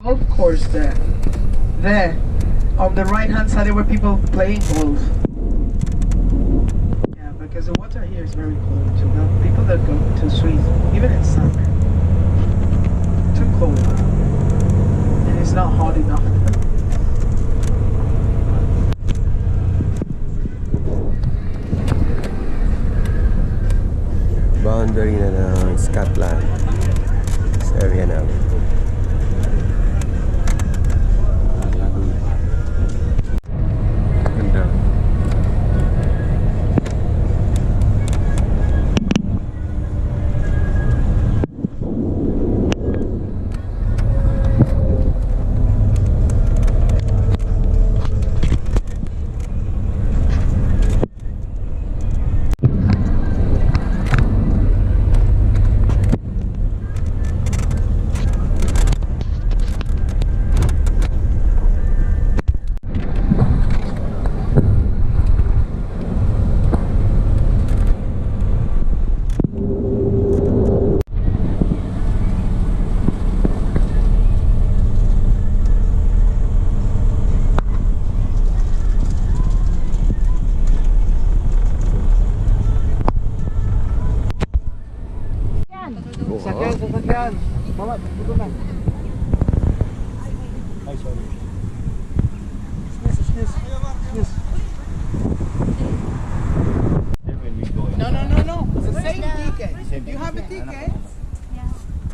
golf course there. There, on the right hand side, there were people playing golf. Yeah, because the water here is very cold. So now people that go to swim, even in summer, too cold, and it's not hot enough. Boundary na ng Scotland sa area namin. Ganda. Sasakyan. Bawa, dito na. Ay, sorry. Yes. No. It's the same ticket. You have a ticket? Yeah.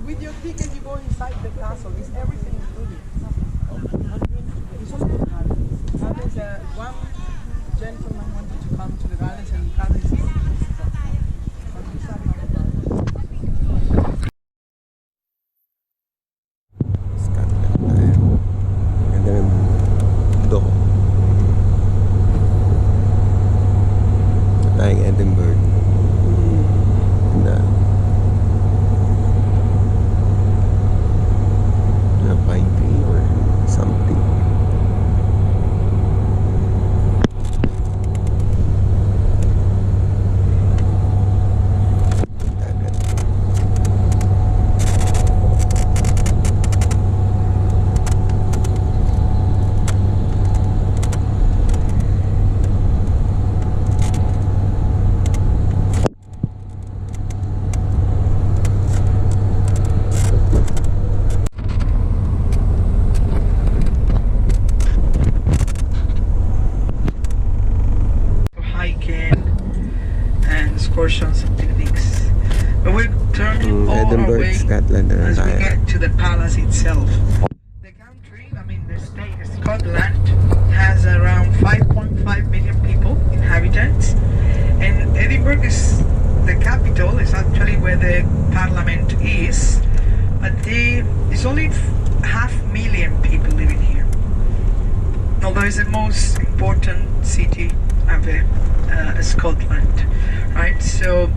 With your ticket, you go inside the castle. It's everything included. It's also good gardens. One gentleman wanted to come to the gardens and gardens. Edinburgh. A pine tree or something. Excursions and picnics, but we're turning all Edinburgh, our way Scotland as we get to the palace itself. The country, the state of Scotland, has around 5.5 million people, inhabitants, and Edinburgh is the capital. Is actually where the parliament is, but it's only 500,000 people living here. Although it's the most important city of Scotland. Right, so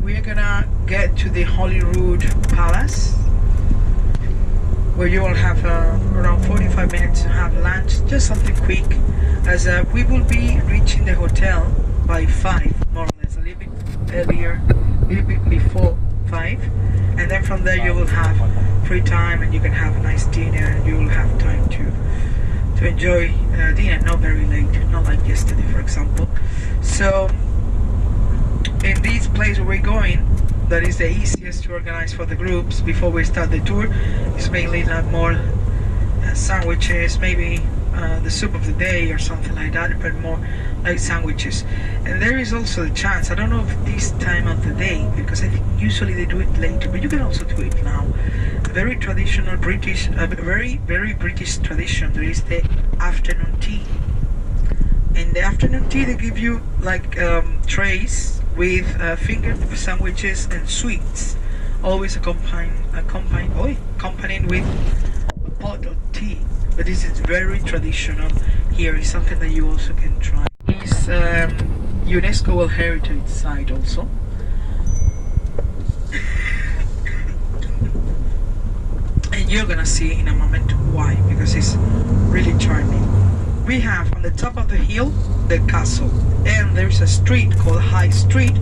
we're gonna get to the Holyrood Palace, where you will have around 45 minutes to have lunch, just something quick, as we will be reaching the hotel by 5, more or less, a little bit earlier, a little bit before 5, and then from there you will have free time and you can have a nice dinner and you will have time to enjoy dinner, not very late, not like yesterday for example. So in this place where we're going, that is the easiest to organize for the groups before we start the tour, is mainly more sandwiches, maybe the soup of the day or something like that, but more like sandwiches. And there is also the chance, I don't know if this time of the day, because I think usually they do it later, but you can also do it now. A very traditional British, very British tradition, there is the afternoon tea. In the afternoon tea they give you like trays with finger sandwiches and sweets, always accompanied with a pot of tea. But this is very traditional here. It's something that you also can try. It's UNESCO World Heritage Site also. And you're gonna see in a moment why, because it's really charming. We have on the top of the hill the castle, and there's a street called High Street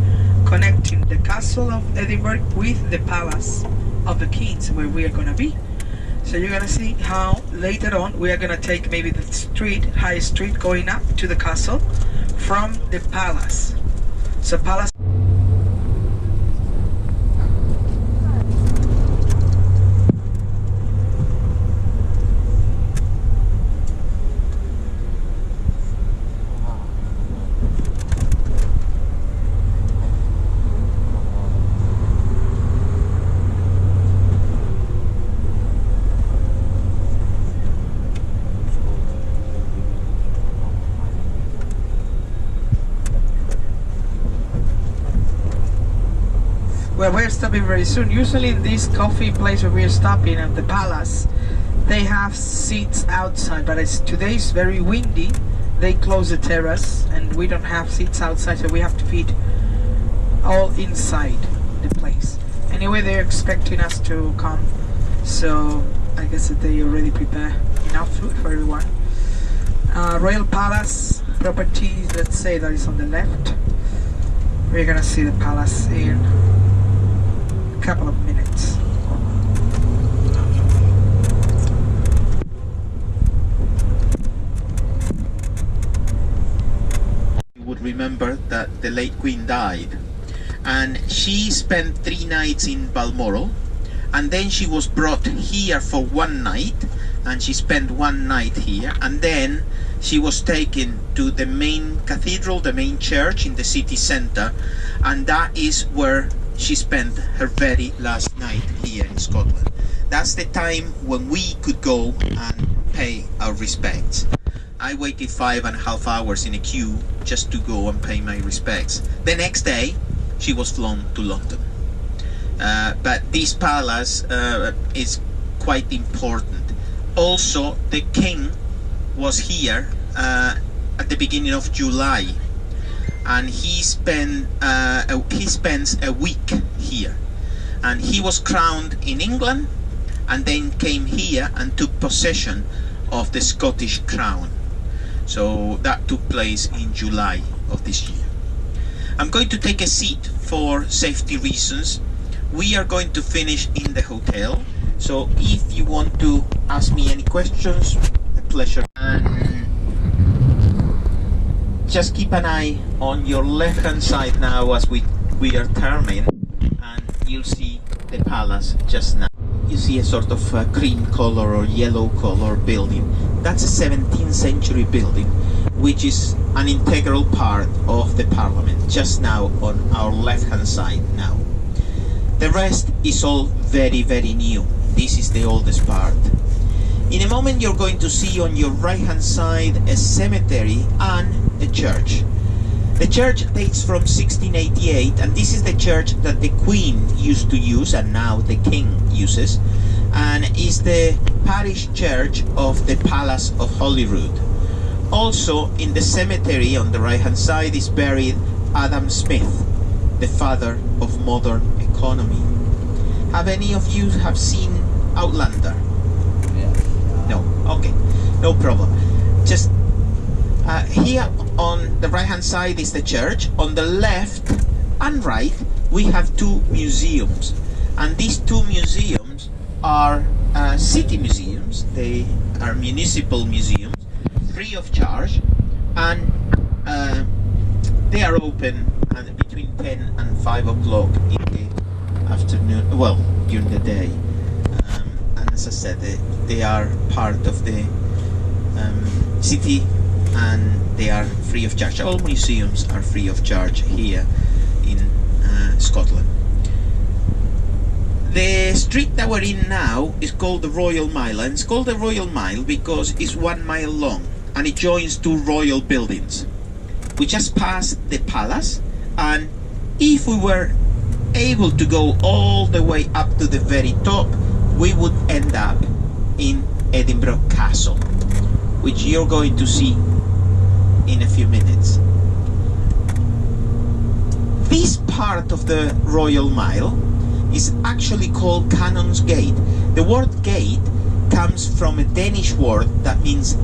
connecting the castle of Edinburgh with the palace of the kings where we are gonna be. So you're gonna see how later on we are gonna take maybe the street, high street, going up to the castle from the palace. So palace. Well, we're stopping very soon. Usually in this coffee place where we're stopping at the palace, they have seats outside, but today it's very windy. They close the terrace and we don't have seats outside, so we have to feed all inside the place. Anyway, they're expecting us to come, so I guess that they already prepare enough food for everyone. Royal Palace properties, let's say that is on the left. We're gonna see the palace in couple of minutes. You would remember that the late Queen died, and she spent 3 nights in Balmoral, and then she was brought here for 1 night, and she spent 1 night here, and then she was taken to the main cathedral, the main church in the city centre, and that is where she spent her very last night here in Scotland. That's the time when we could go and pay our respects. I waited 5.5 hours in a queue just to go and pay my respects. The next day, she was flown to London. But this palace is quite important. Also, the king was here at the beginning of July, and he spends a week here, and he was crowned in England and then came here and took possession of the Scottish crown. So that took place in July of this year. I'm going to take a seat for safety reasons. We are going to finish in the hotel, so if you want to ask me any questions, a pleasure. And just keep an eye on your left hand side now as we are turning, and you'll see the palace just now. You see a sort of cream color or yellow color building. That's a 17th century building, which is an integral part of the Parliament, just now on our left hand side now. The rest is all very, very new. This is the oldest part. In a moment you're going to see on your right hand side a cemetery and a church. The church dates from 1688, and this is the church that the Queen used to use and now the King uses, and is the parish church of the Palace of Holyrood. Also in the cemetery on the right hand side is buried Adam Smith, the father of modern economy. Have any of you have seen Outlander? No, okay, no problem. Just here on the right hand side is the church. On the left and right we have 2 museums, and these 2 museums are city museums. They are municipal museums, free of charge, and they are open between 10 and 5 o'clock in the afternoon, well, during the day. And as I said, they are part of the city, and they are free of charge. All museums are free of charge here in Scotland. The street that we're in now is called the Royal Mile, and it's called the Royal Mile because it's 1 mile long and it joins 2 royal buildings. We just passed the palace, and if we were able to go all the way up to the very top, we would end up in Edinburgh Castle, which you're going to see in a few minutes. This part of the Royal Mile is actually called Canon's Gate. The word gate comes from a Danish word that means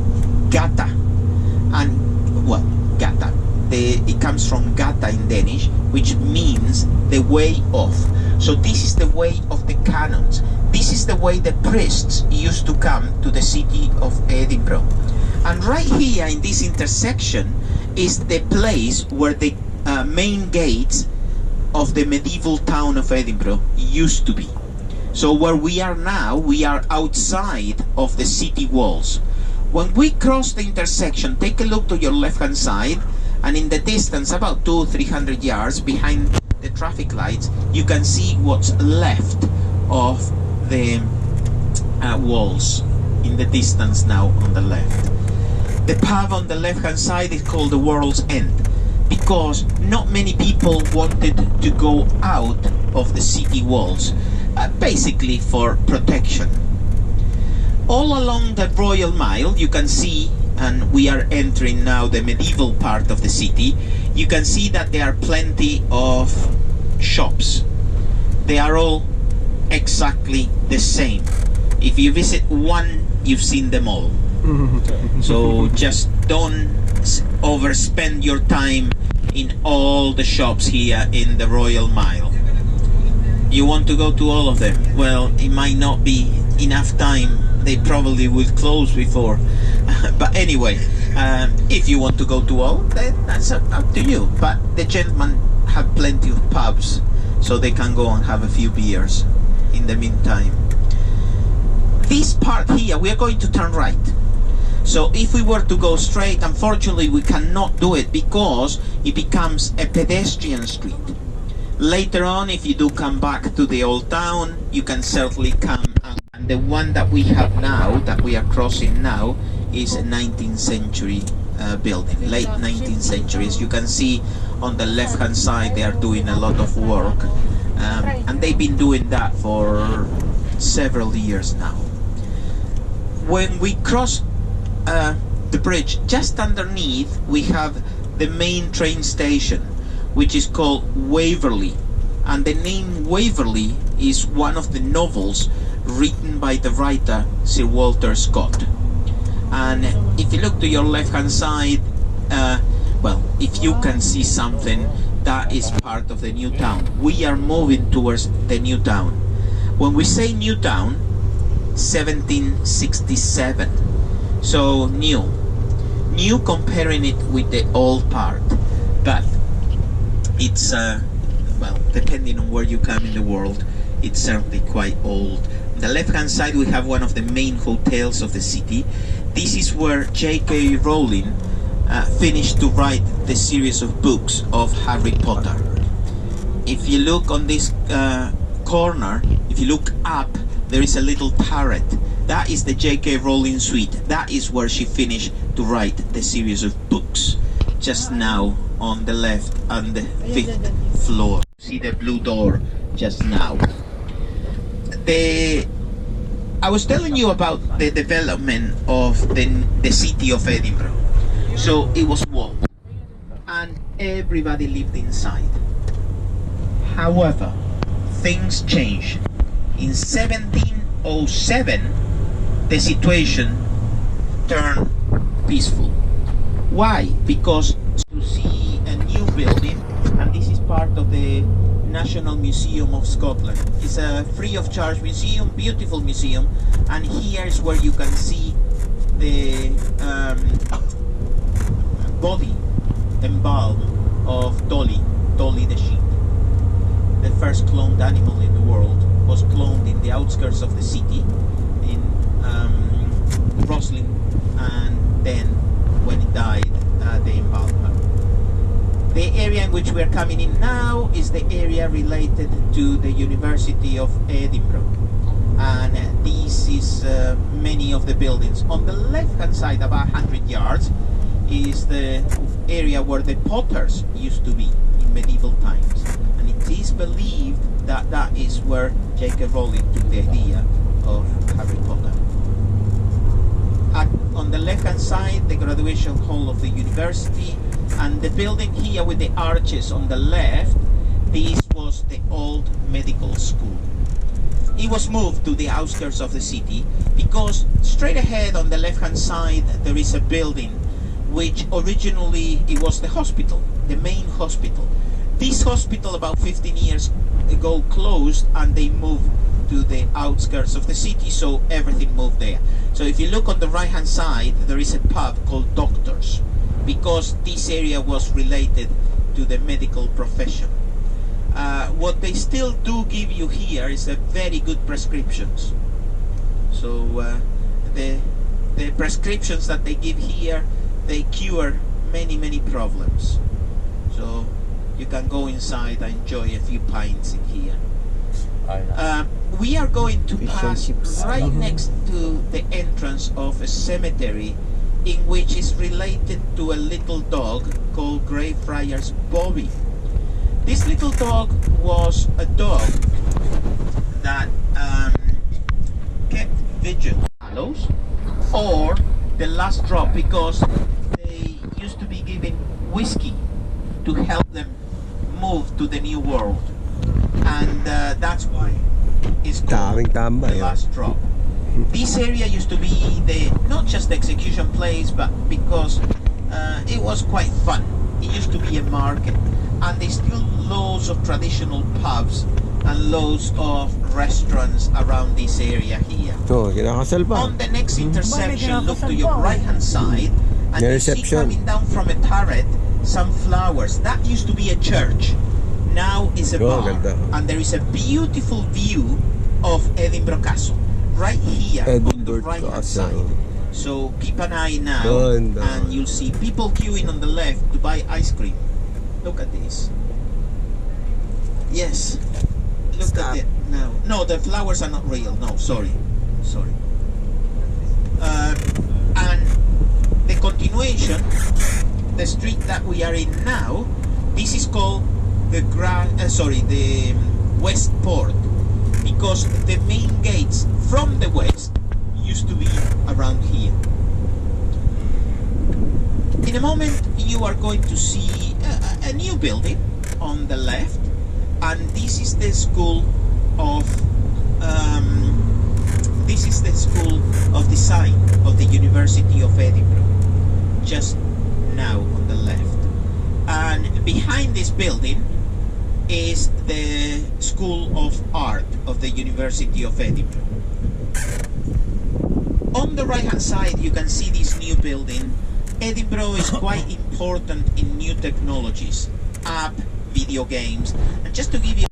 gata, and well, gata it comes from Gata in Danish, which means the way of. So this is the way of the canons. This is the way the priests used to come to the city of Edinburgh. And right here in this intersection is the place where the main gates of the medieval town of Edinburgh used to be. So where we are now, we are outside of the city walls. When we cross the intersection, take a look to your left-hand side, and in the distance, about 200-300 yards behind the traffic lights, you can see what's left of the walls in the distance now on the left. The pub on the left-hand side is called the World's End, because not many people wanted to go out of the city walls, basically for protection. All along the Royal Mile, you can see, and we are entering now the medieval part of the city, you can see that there are plenty of shops. They are all exactly the same. If you visit one, you've seen them all. So just don't overspend your time in all the shops here in the Royal Mile. You want to go to all of them? Well, it might not be enough time. They probably will close before. But anyway, if you want to go to all, then that's up to you. But the gentlemen have plenty of pubs, so they can go and have a few beers in the meantime. This part here, we are going to turn right. So if we were to go straight, unfortunately we cannot do it because it becomes a pedestrian street. Later on, if you do come back to the old town, you can certainly come. And the one that we have now, that we are crossing now, is a 19th century building, late 19th century. As you can see on the left hand side, they are doing a lot of work, and they've been doing that for several years now. When we cross the bridge, just underneath we have the main train station, which is called Waverley, and the name Waverley is one of the novels written by the writer Sir Walter Scott. And if you look to your left hand side, well, if you can see something, that is part of the new town. We are moving towards the new town. When we say new town, 1767, so new comparing it with the old part, but it's well, depending on where you come in the world, it's certainly quite old. On the left hand side we have one of the main hotels of the city. This is where J.K. Rowling finished to write the series of books of Harry Potter. If you look on this corner, if you look up, there is a little turret. That is the J.K. Rowling suite. That is where she finished to write the series of books. Just now on the left, on the 5th floor. See the blue door just now. I was telling you about the development of the city of Edinburgh. So it was walled, and everybody lived inside. However, things changed. In 1707, the situation turned peaceful. Why? Because to see a new building, and this is part of the National Museum of Scotland. It's a free of charge museum, beautiful museum, and here is where you can see the body embalmed of Dolly the sheep. The first cloned animal in the world was cloned in the outskirts of the city in Roslin, and then when it died, they embalmed her. The area in which we are coming in now is the area related to the University of Edinburgh, and this is many of the buildings. On the left hand side, about 100 yards, is the area where the Potters used to be in medieval times, and it is believed that that is where J.K. Rowling took the idea of Harry Potter. On the left hand side, the graduation hall of the university, and the building here with the arches on the left, this was the old medical school. It was moved to the outskirts of the city because straight ahead on the left hand side there is a building which originally it was the hospital, the main hospital. This hospital about 15 years ago closed, and they moved to the outskirts of the city, so everything moved there. So if you look on the right hand side, there is a pub called Doctors, because this area was related to the medical profession. What they still do give you here is a very good prescriptions. So the prescriptions that they give here, they cure many problems. So you can go inside and enjoy a few pints in here. We are going to pass right next to the entrance of a cemetery in which is related to a little dog called Greyfriars Bobby. This little dog was a dog that kept vigil or the last drop, because they used to be given whiskey to help them move to the new world, and that's why it's called the last drop. This area used to be not just the execution place, but because it was quite fun. It used to be a market, and there's still loads of traditional pubs and loads of restaurants around this area here. On the next intersection, look to your right hand side, and you see coming down from a turret some flowers. That used to be a church, now is a bar, and there is a beautiful view of Edinburgh Castle right here on the right hand side. So keep an eye now, and you'll see people queuing on the left to buy ice cream. Look at this. Yes, look at it now. No, the flowers are not real. No, sorry. And the continuation, the street that we are in now, this is called the West Port, because the main gates from the west used to be around here. In a moment you are going to see a new building on the left, and this is the school of design of the University of Edinburgh, just now on the left. And behind this building is the School of Art of the University of Edinburgh. On the right hand side you can see this new building. Edinburgh is quite important in new technologies, app, video games, and just to give you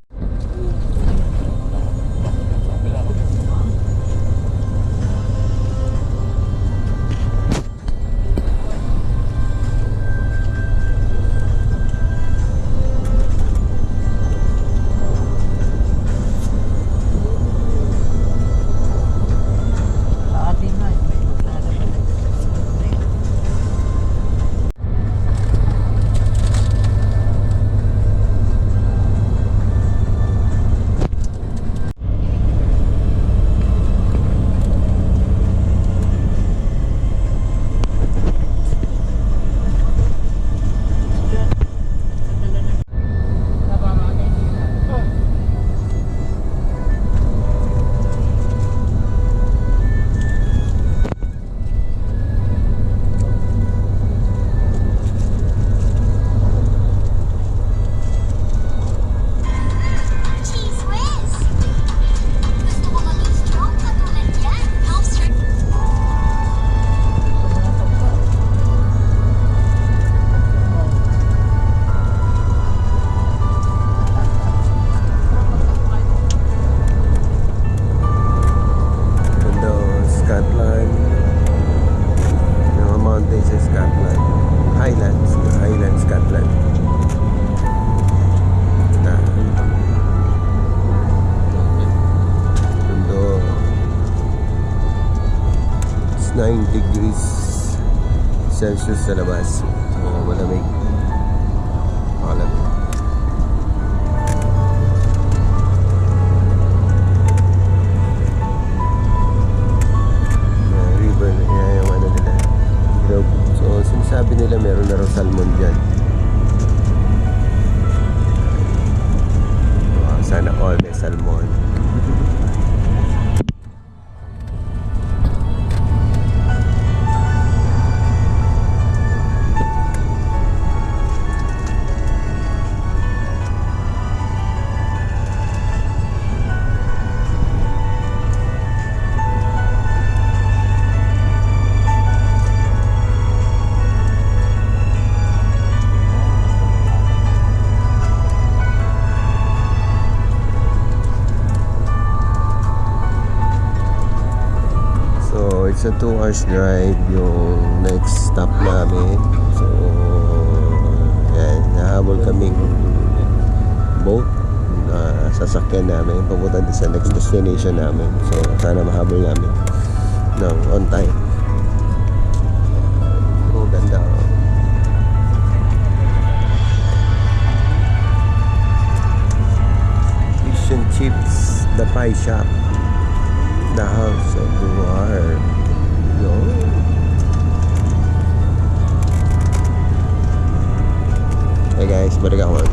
Celsius sa labas. Malamig. Malamig. River na yung ano nila. So sinasabi nila meron na raw salmon dyan. Sana all may salmon. So 2 hours drive yung next stop namin. So yan, nahabol kaming boat na sasakyan namin papunta din sa next destination namin. So sana mahabol namin ng on time. Oh, ganda. Fish and chips, the pie shop, the house of the war. Yo. Hey guys, balik ako.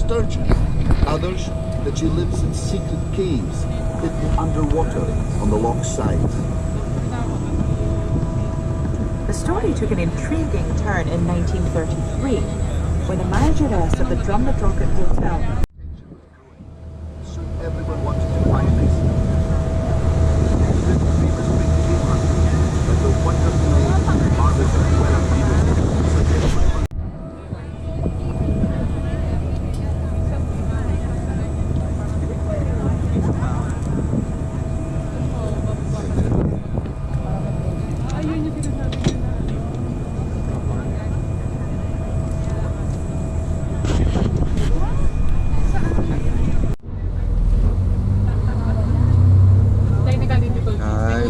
Sturgeon. Others that she lives in secret caves hidden underwater on the loch side. The story took an intriguing turn in 1933 when the manageress of the Drumnadrochit Hotel. So everyone wanted to find this. This famous big cave hunter, but the wonderfully marvelous Weller Peterson.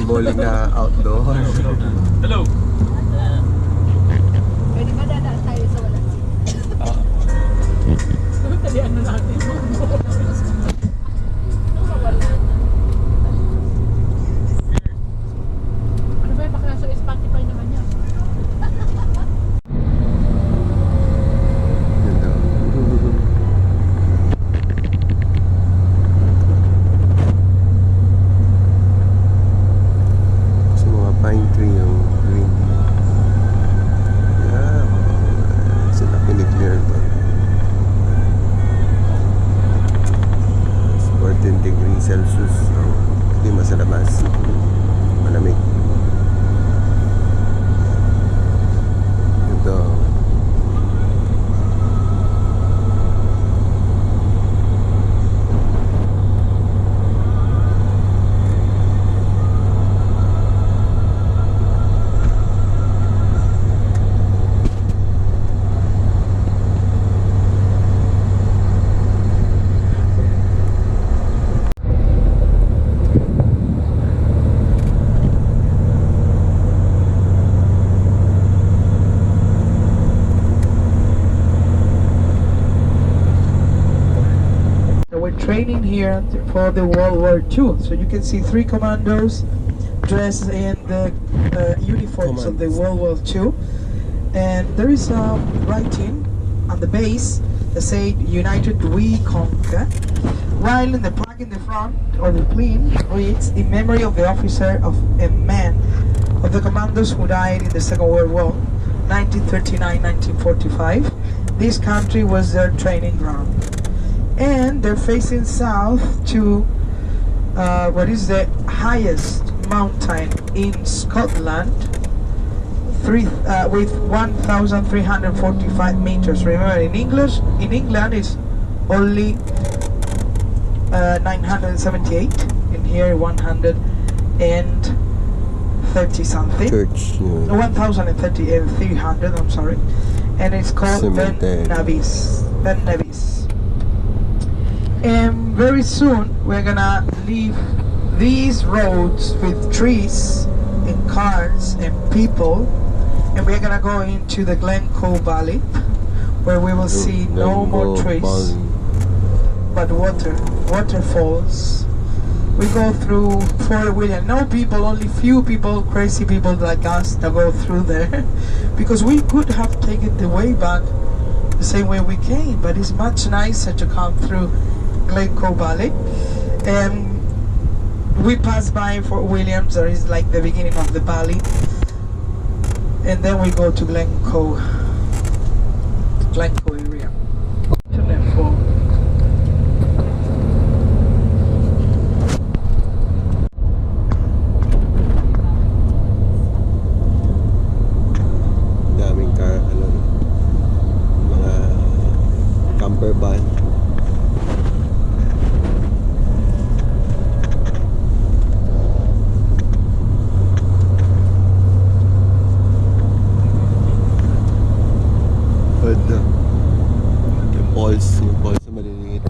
Bowling na outdoor. Hello. Pwede ba dadaan tayo sa walang seat? Talian na natin. Ano ba yung bakla sa Spotify naman yan? Pine tree yung green. Yeah, sila piniclear to. training here for the World War II. So you can see 3 commandos dressed in the uniforms of the World War II. And there is a writing on the base that said, "United we conquer," while in the plaque in the front of the plane reads, "In memory of the officer of a man of the commandos who died in the Second World War, 1939-1945. This country was their training ground." And they're facing south to what is the highest mountain in Scotland, with 1,345 meters. Remember, in England it's only 978. In here, 130 something. Church. 300. I'm sorry, and it's called Ben Nevis. Ben Nevis. And very soon we're gonna leave these roads with trees and cars and people, and we're gonna go into the Glencoe Valley, where we will see no more trees but waterfalls. We go through Fort William. No people, only few people, crazy people like us that go through there, because we could have taken the way back the same way we came, but it's much nicer to come through Glencoe Valley. And we pass by Fort Williams, there is like the beginning of the valley, and then we go to Glencoe area. Daming mga camper van. Yung balls na maliliit.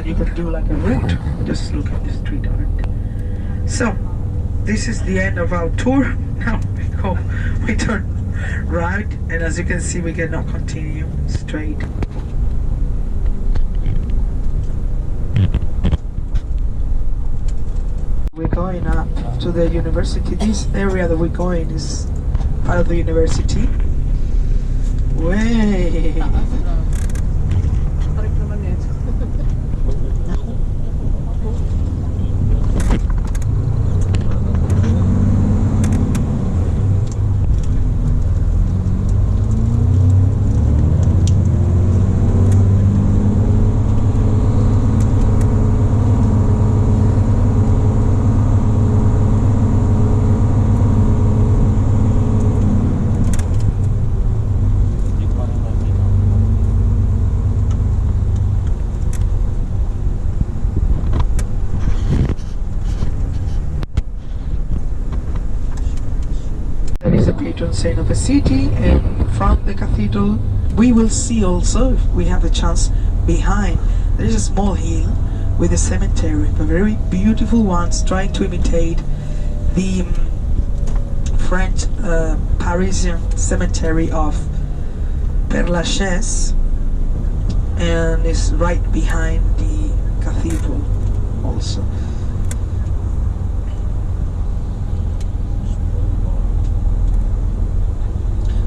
You can do like a route. Just look at the street art. So this is the end of our tour. Now we turn right, and as you can see, we cannot continue straight. We're going up to the university. This area that we're going is part of the university. Way. patron saint of the city, and from the cathedral we will see also, if we have a chance, behind there is a small hill with a cemetery, a very beautiful one, trying to imitate the French Parisian cemetery of Père Lachaise, and is right behind the cathedral also.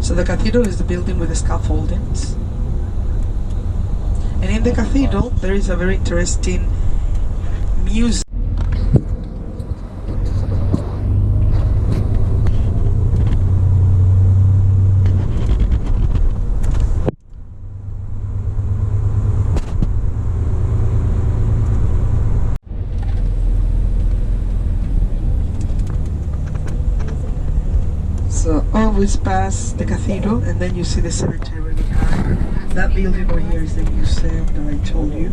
So the cathedral is the building with the scaffoldings, and in the cathedral there is a very interesting museum. So always pass the cathedral and then you see the cemetery behind. That building over here is the museum that I told you.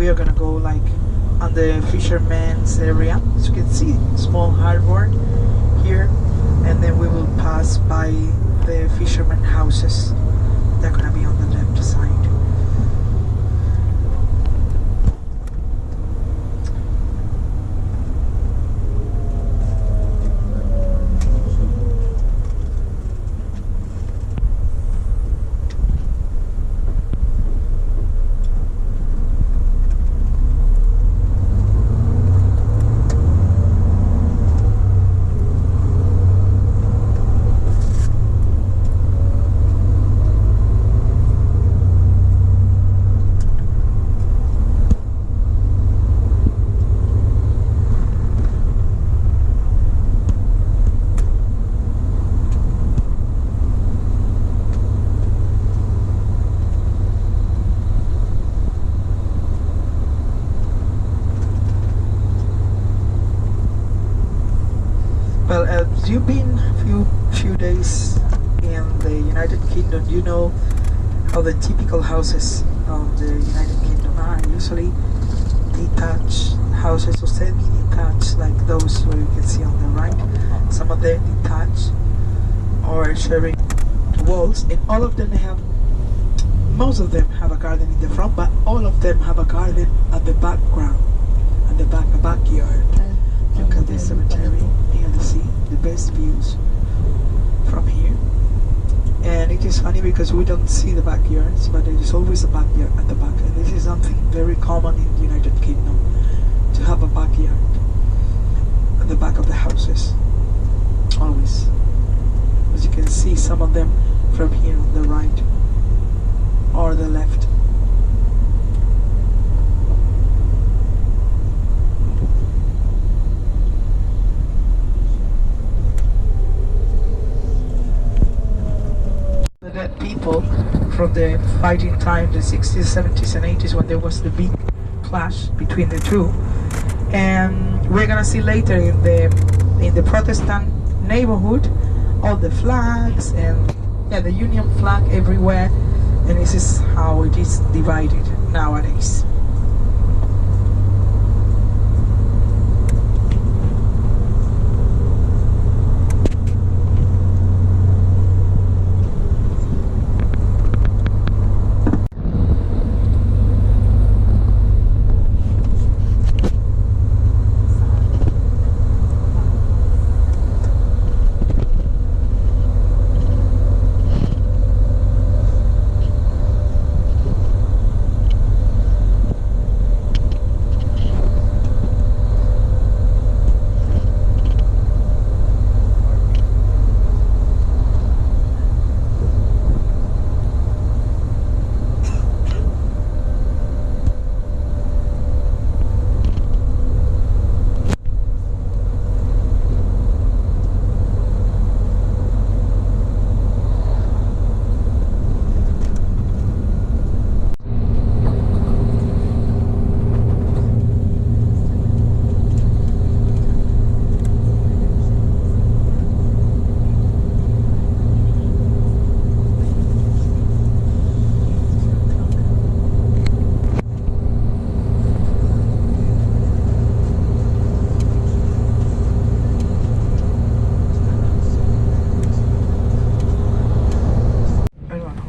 we are gonna go like on the fisherman's area, as you can see, small harbor here, and then we will pass by the fisherman houses. They're gonna be on the left side. Well, as you've been few days in the United Kingdom, you know how the typical houses of the United Kingdom are usually detached houses or semi-detached, like those where you can see on the right. Some of them detached or sharing walls, and all of them most of them have a garden in the front, but all of them have a garden at the background, at the backyard. Look at this cemetery near the sea, the best views from here. And is funny because we don't see the backyards, but there is always a backyard at the back, and this is something very common in the United Kingdom, to have a backyard at the back of the houses. Always. As you can see, some of them from here on the right or the left. The dead people from the fighting time, the 60s, 70s and 80s, when there was the big clash between the two. And we're gonna see later in the Protestant neighborhood all the flags and the Union flag everywhere, and this is how it is divided nowadays.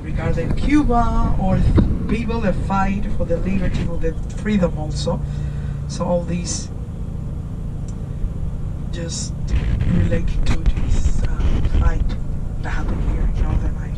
Regarding Cuba or people that fight for the liberty or the freedom also. So all these just relate to this fight that happened here in Northern Ireland.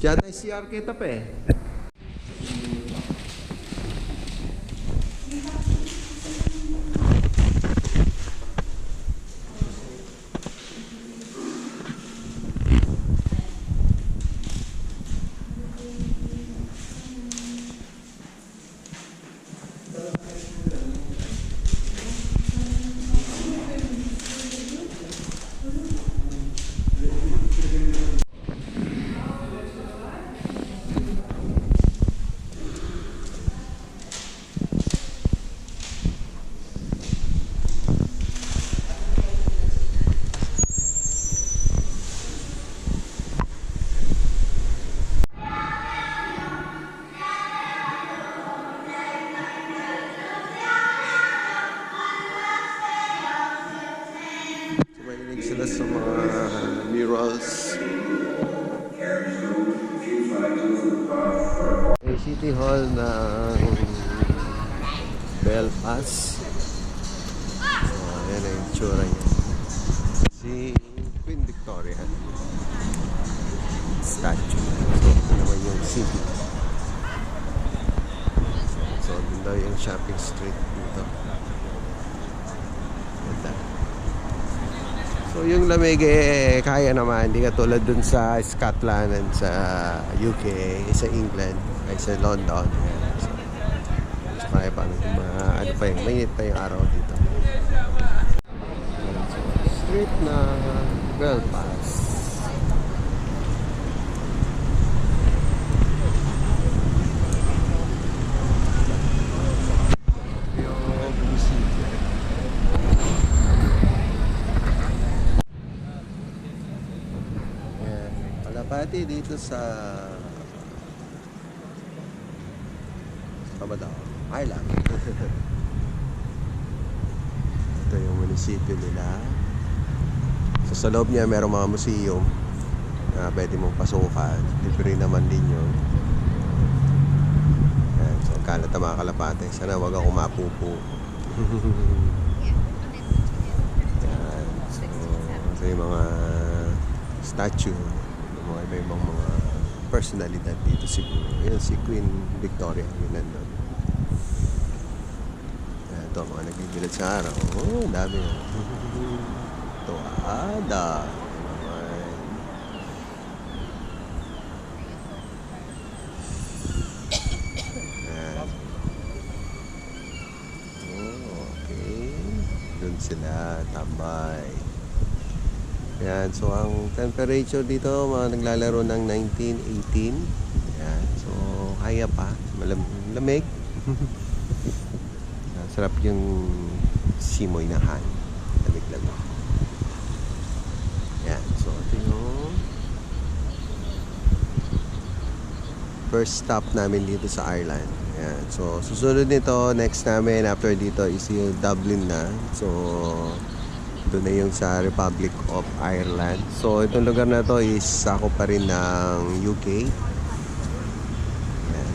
Diyan ay CR kita pa eh. Sila sa mga murals. City Hall ng Belfast. Yan ang itsura niya. Si Queen Victoria statue. So, ito naman yung city. So, doon daw yung shopping street dito. Ganda. So yung lamig kaya naman, hindi katulad dun sa Scotland and sa UK, sa England, ay sa London. So, kaya pa ano pa yung mainit pa yung araw dito. So, street na Belfast. kalapati dito sa Ireland. Ito yung munisipyo nila. So, sa loob niya merong mga museum na pwede mong pasukan. Libre naman din yun. Yan. So, kalat ang mga kalapate. Sana wag ako mapupo. Yan. So, ito yung mga statue ng mga iba-ibang mga personalidad dito siguro. Yan, si Queen Victoria. Yun nandun. Yan, ito mga nagbibilad sa araw. Oh, dami. Ito, ada. Doon sila tambay. Yan, so ang temperature dito mga naglalaro ng 19-18. Yan, so kaya pa, malamig. Sarap yung simoy na han. Lamig-lamig. Yan, so ito yung first stop namin dito sa Ireland. Yan. So, susunod nito, next namin after dito is yung Dublin na. So, doon na yung sa Republic of Ireland. So, itong lugar na to is sakop pa rin ng UK. Yan.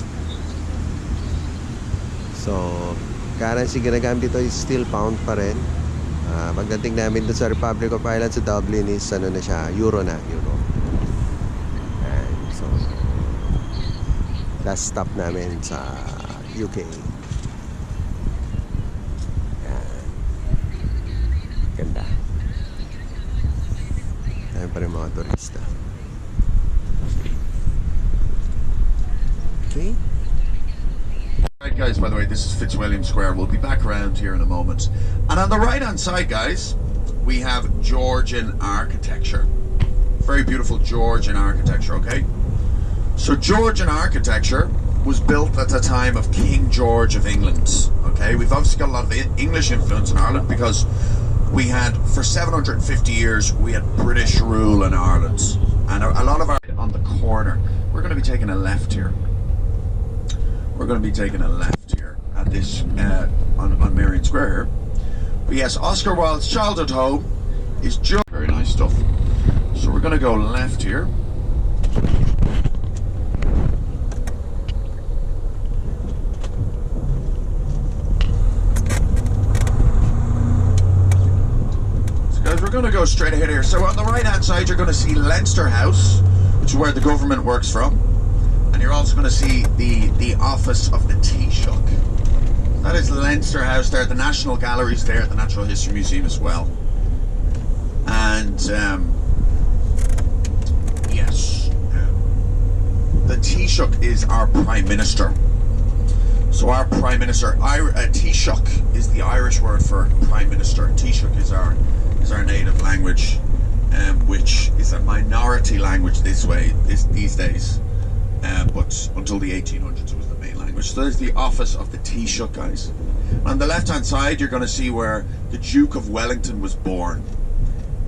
So, currency ginagamit dito is still pound pa rin. Pagdating namin doon sa Republic of Ireland sa Dublin is ano na siya, euro na, euro. Yan. So, last stop namin sa UK. Yan. Ganda. Ayan pa rin mga turista. Okay. Right, guys, by the way, this is Fitzwilliam Square. We'll be back around here in a moment. And on the right-hand side, guys, we have Georgian architecture. Very beautiful Georgian architecture, okay? So Georgian architecture was built at the time of King George of England. Okay, we've obviously got a lot of English influence in Ireland because we had, for 750 years, we had British rule in Ireland. And a lot of our, on the corner, we're going to be taking a left here. We're going to be taking a left here at this, on Merrion Square here. But yes, Oscar Wilde's childhood home is just very nice stuff. So we're going to go left here. We're going to go straight ahead here. So on the right hand side you're going to see Leinster House, which is where the government works from, and you're also going to see the office of the Taoiseach. That is Leinster House there. The National Gallery's there, the Natural History Museum as well. And yes, the Taoiseach is our Prime Minister. So our Prime Minister, Taoiseach is the Irish word for Prime Minister. Taoiseach is our native language, which is a minority language these days, but until the 1800s it was the main language. So there's the office of the Taoiseach, guys. On the left hand side you're going to see where the Duke of Wellington was born,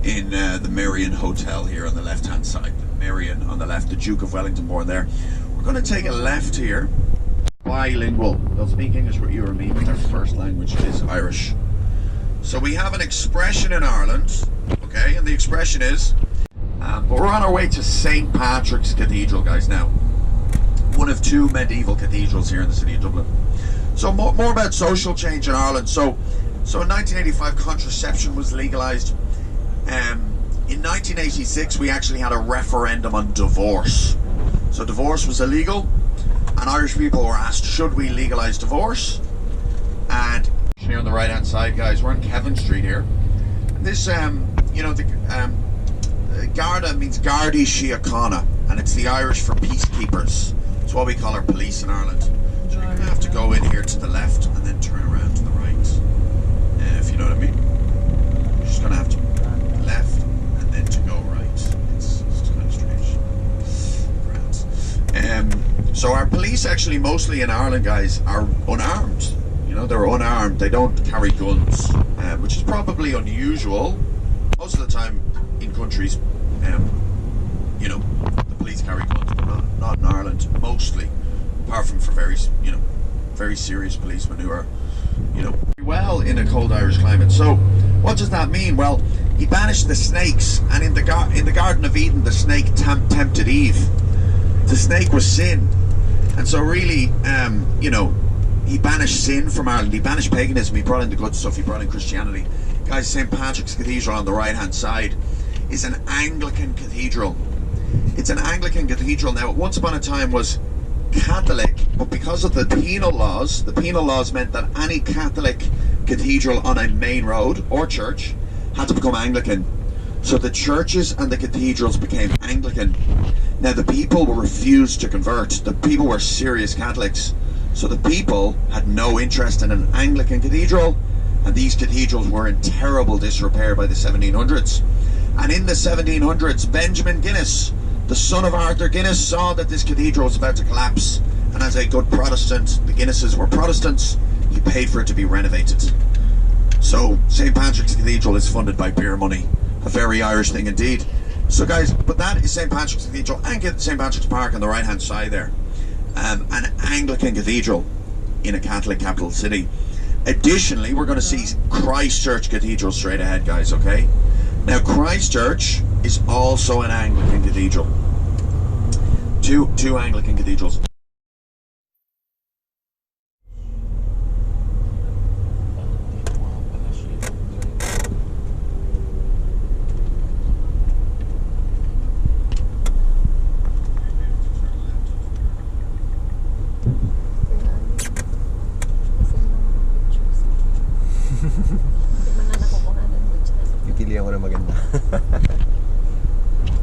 in the Merrion Hotel here on the left hand side. The Merrion on the left, the Duke of Wellington born there. We're going to take a left here. Bilingual, they'll speak English with you or me, but their first language is Irish. So we have an expression in Ireland, okay, and the expression is, but we're on our way to St. Patrick's Cathedral, guys, now. One of two medieval cathedrals here in the city of Dublin. So more about social change in Ireland. So in 1985, contraception was legalised. In 1986, we actually had a referendum on divorce. So divorce was illegal, and Irish people were asked, should we legalise divorce? And here on the right hand side, guys, we're on Kevin Street here. And this, you know, the Garda means Gardaí Síochána, and it's the Irish for peacekeepers. It's what we call our police in Ireland. So you're going to have to go in here to the left and then turn around to the right, if you know what I mean. You're just going to have to left and then to go right. It's kind of strange. Grand. So our police actually mostly in Ireland, guys, are unarmed. You know, they're unarmed. They don't carry guns, which is probably unusual. Most of the time in countries, you know, the police carry guns, but not in Ireland, mostly, apart from for very serious policemen who are, well in a cold Irish climate. So, what does that mean? Well, he banished the snakes, and in the Garden of Eden, the snake tempted Eve. The snake was sin, and so really, he banished sin from Ireland. He banished paganism. He brought in the good stuff. He brought in Christianity. Guys, St. Patrick's Cathedral on the right-hand side is an Anglican cathedral. It's an Anglican cathedral now. Once upon a time was Catholic, but because of the penal laws meant that any Catholic cathedral on a main road or church had to become Anglican. So the churches and the cathedrals became Anglican. Now the people were refused to convert. The people were serious Catholics. So the people had no interest in an Anglican cathedral, and these cathedrals were in terrible disrepair by the 1700s. And in the 1700s, Benjamin Guinness, the son of Arthur Guinness, saw that this cathedral was about to collapse, and as a good Protestant, the Guinnesses were Protestants, he paid for it to be renovated. So St. Patrick's Cathedral is funded by beer money, a very Irish thing indeed. So guys, but that is St. Patrick's Cathedral, and get St. Patrick's Park on the right hand side there. An Anglican cathedral in a Catholic capital city. Additionally, we're going to see Christchurch Cathedral straight ahead, guys, okay? Now, Christchurch is also an Anglican cathedral. Two Anglican cathedrals.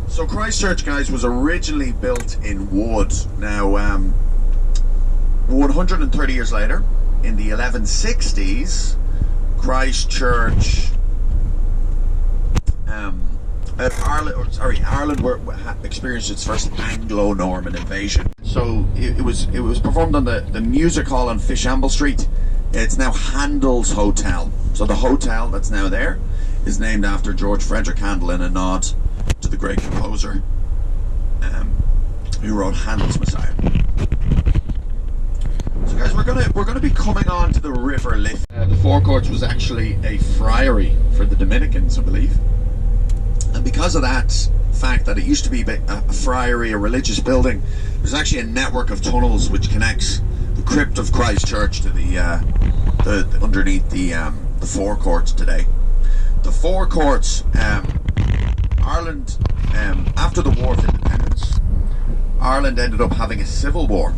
So Christchurch, guys, was originally built in wood. Now, 130 years later, in the 1160s, Christchurch, Ireland experienced its first Anglo-Norman invasion. So it was performed on the music hall on Fishamble Street. It's now Handel's Hotel. So the hotel that's now there is named after George Frederick Handel in a nod to the great composer who wrote Handel's Messiah. So guys, we're gonna be coming on to the River Liffey. The forecourts was actually a friary for the Dominicans, I believe, and because of that fact that it used to be a friary, a religious building, there's actually a network of tunnels which connects the crypt of Christchurch to the underneath the forecourts today. The forecourts, Ireland, after the War of Independence, Ireland ended up having a civil war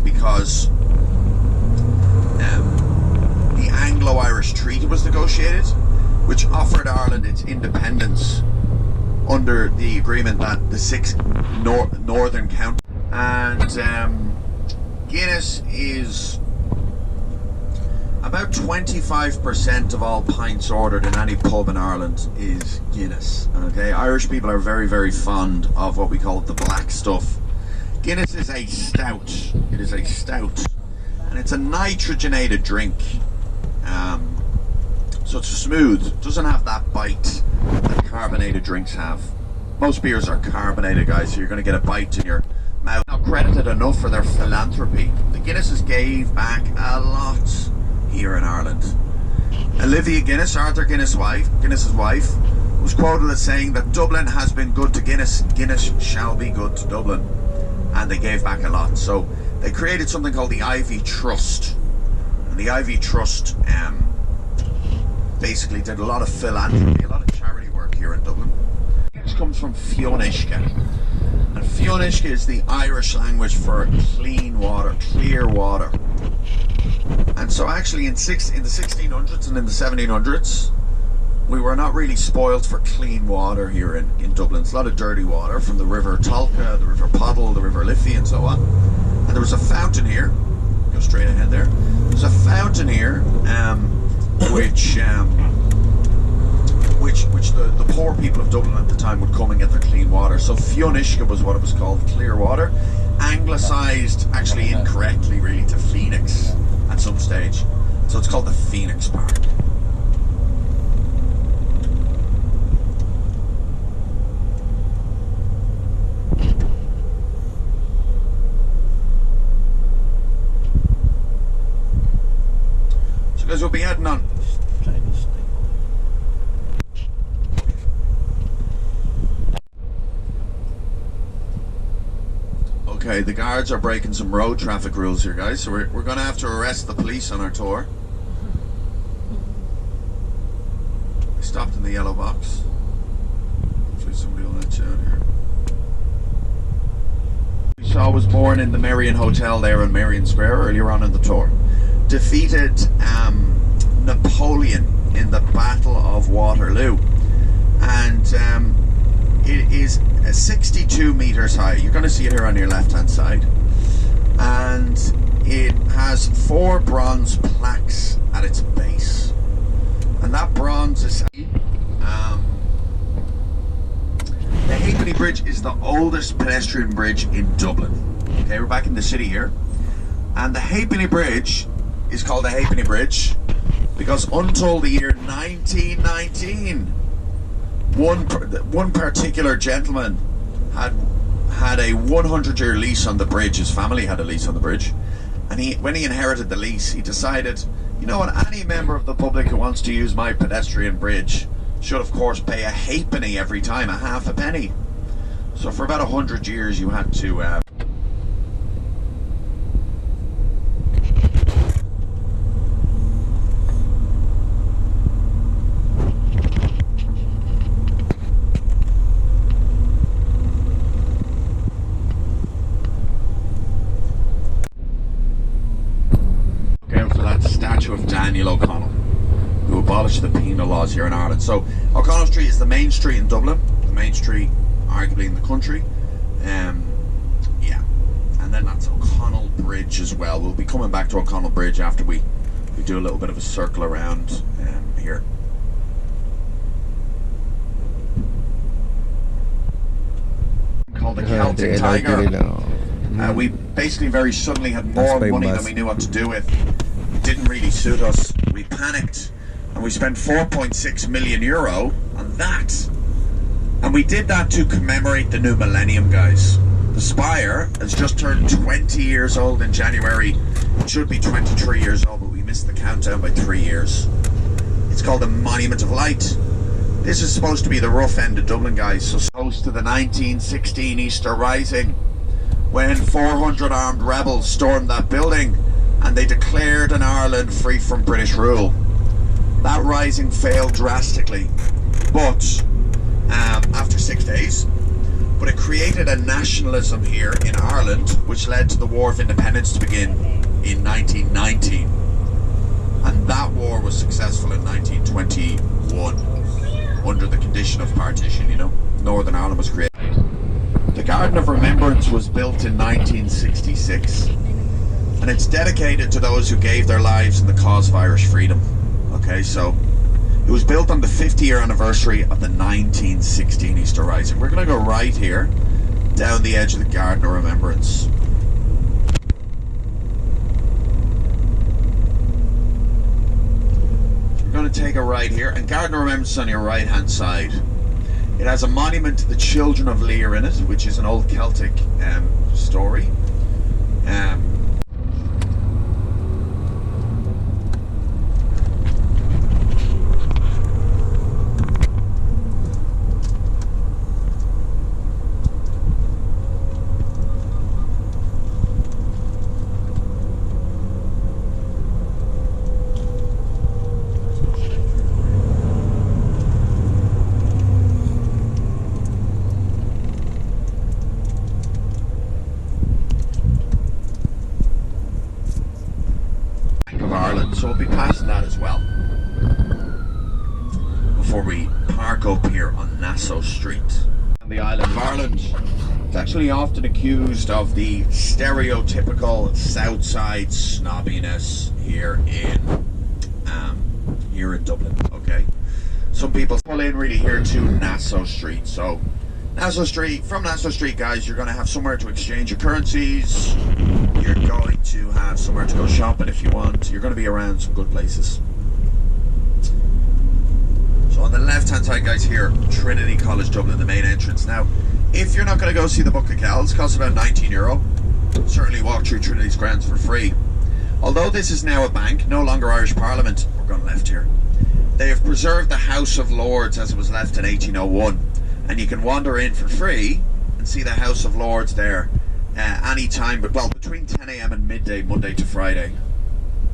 because the Anglo-Irish Treaty was negotiated, which offered Ireland its independence under the agreement that the 6 northern counties, and Guinness is about 25% of all pints ordered in any pub in Ireland is Guinness. Okay, Irish people are very, very fond of what we call the black stuff. Guinness is a stout. It is a stout, and it's a nitrogenated drink. So it's smooth. It doesn't have that bite that carbonated drinks have. Most beers are carbonated, guys, so you're going to get a bite in your mouth. Not credited enough for their philanthropy. The Guinnesses gave back a lot here in Ireland. Olivia Guinness, Arthur Guinness's wife, was quoted as saying that Dublin has been good to Guinness, Guinness shall be good to Dublin. And they gave back a lot. So they created something called the Ivy Trust. And the Ivy Trust basically did a lot of philanthropy, a lot of charity work here in Dublin. It comes from Fionishke. And Fionishke is the Irish language for clean water, clear water. And so actually in the 1600s and in the 1700s, we were not really spoilt for clean water here in Dublin. It's a lot of dirty water from the River Tolka, the River Poddle, the River Liffey and so on. And there was a fountain here, go straight ahead there. There's a fountain here which the poor people of Dublin at the time would come and get their clean water. So Fionishke was what it was called, clear water. Anglicised, actually incorrectly really, to Phoenix at some stage. So it's called the Phoenix Park. guys will be heading on. Chinese type. Okay, the guards are breaking some road traffic rules here, guys, so we're going to have to arrest the police on our tour. We stopped in the yellow box. Hopefully somebody will let you out here. Shaw was born in the Marion Hotel there in Marion Square earlier on in the tour. Defeated Napoleon in the Battle of Waterloo. And it is 62 meters high. You're going to see it here on your left hand side. And it has 4 bronze plaques at its base. And that bronze is... the Halfpenny Bridge is the oldest pedestrian bridge in Dublin. Okay, we're back in the city here. And the Halfpenny Bridge is called the Halfpenny Bridge because until the year 1919, one particular gentleman had a 100-year lease on the bridge. His family had a lease on the bridge. And when he inherited the lease, he decided, you know what, any member of the public who wants to use my pedestrian bridge should of course pay a halfpenny every time, a half a penny. So for about 100 years you had to for that statue of Daniel O'Connell, who abolished the penal laws here in Ireland. So O'Connell Street is the main street in Dublin, the main street arguably in the country. Yeah, and then that's O'Connell Bridge as well. We'll be coming back to O'Connell Bridge after we do a little bit of a circle around here. Called the Celtic Tiger. We basically very suddenly had more money than we knew what to do with. It didn't really suit us. We panicked and we spent 4.6 million euro on that. And we did that to commemorate the new millennium, guys. The spire has just turned 20 years old in January. It should be 23 years old, but we missed the countdown by 3 years. It's called the Monument of Light. This is supposed to be the rough end of Dublin, guys. So close to the 1916 Easter Rising, when 400 armed rebels stormed that building and they declared an Ireland free from British rule. That rising failed drastically, but after 6 days, but it created a nationalism here in Ireland which led to the War of Independence to begin in 1919, and that war was successful in 1921 under the condition of partition. You know, Northern Ireland was created. The Garden of Remembrance was built in 1966, and it's dedicated to those who gave their lives in the cause of Irish freedom. Okay, so it was built on the 50-year anniversary of the 1916 Easter Rising. We're going to go right here, down the edge of the Garden of Remembrance. We're going to take a right here, and Garden of Remembrance is on your right-hand side. It has a monument to the children of Lear in it, which is an old Celtic story. So we'll be passing that as well before we park up here on Nassau Street. On the island of Ireland, it's actually often accused of the stereotypical South Side snobbiness here in Dublin. Okay, some people pull in really here to Nassau Street. So Nassau Street, from Nassau Street, guys, you're going to have somewhere to exchange your currencies. You're going to have somewhere to go shopping if you want. You're going to be around some good places. So on the left hand side, guys, here, Trinity College Dublin, the main entrance. Now, if you're not going to go see the Book of Kells, it costs about €19. Certainly walk through Trinity's grounds for free. Although this is now a bank, no longer Irish Parliament, we're going left here. They have preserved the House of Lords as it was left in 1801, and you can wander in for free and see the House of Lords there any time, but well, between 10 a.m. and midday, Monday to Friday.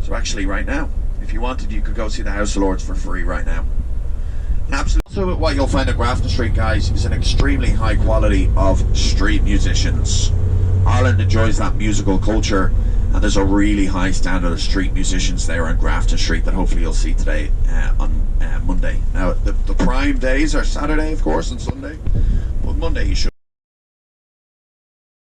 So actually right now, if you wanted, you could go see the House of Lords for free right now. And absolutely, so what you'll find at Grafton Street, guys, is an extremely high quality of street musicians. Ireland enjoys that musical culture, and there's a really high standard of street musicians there on Grafton Street that hopefully you'll see today on Monday. Now, the prime days are Saturday, of course, and Sunday, but Monday you should.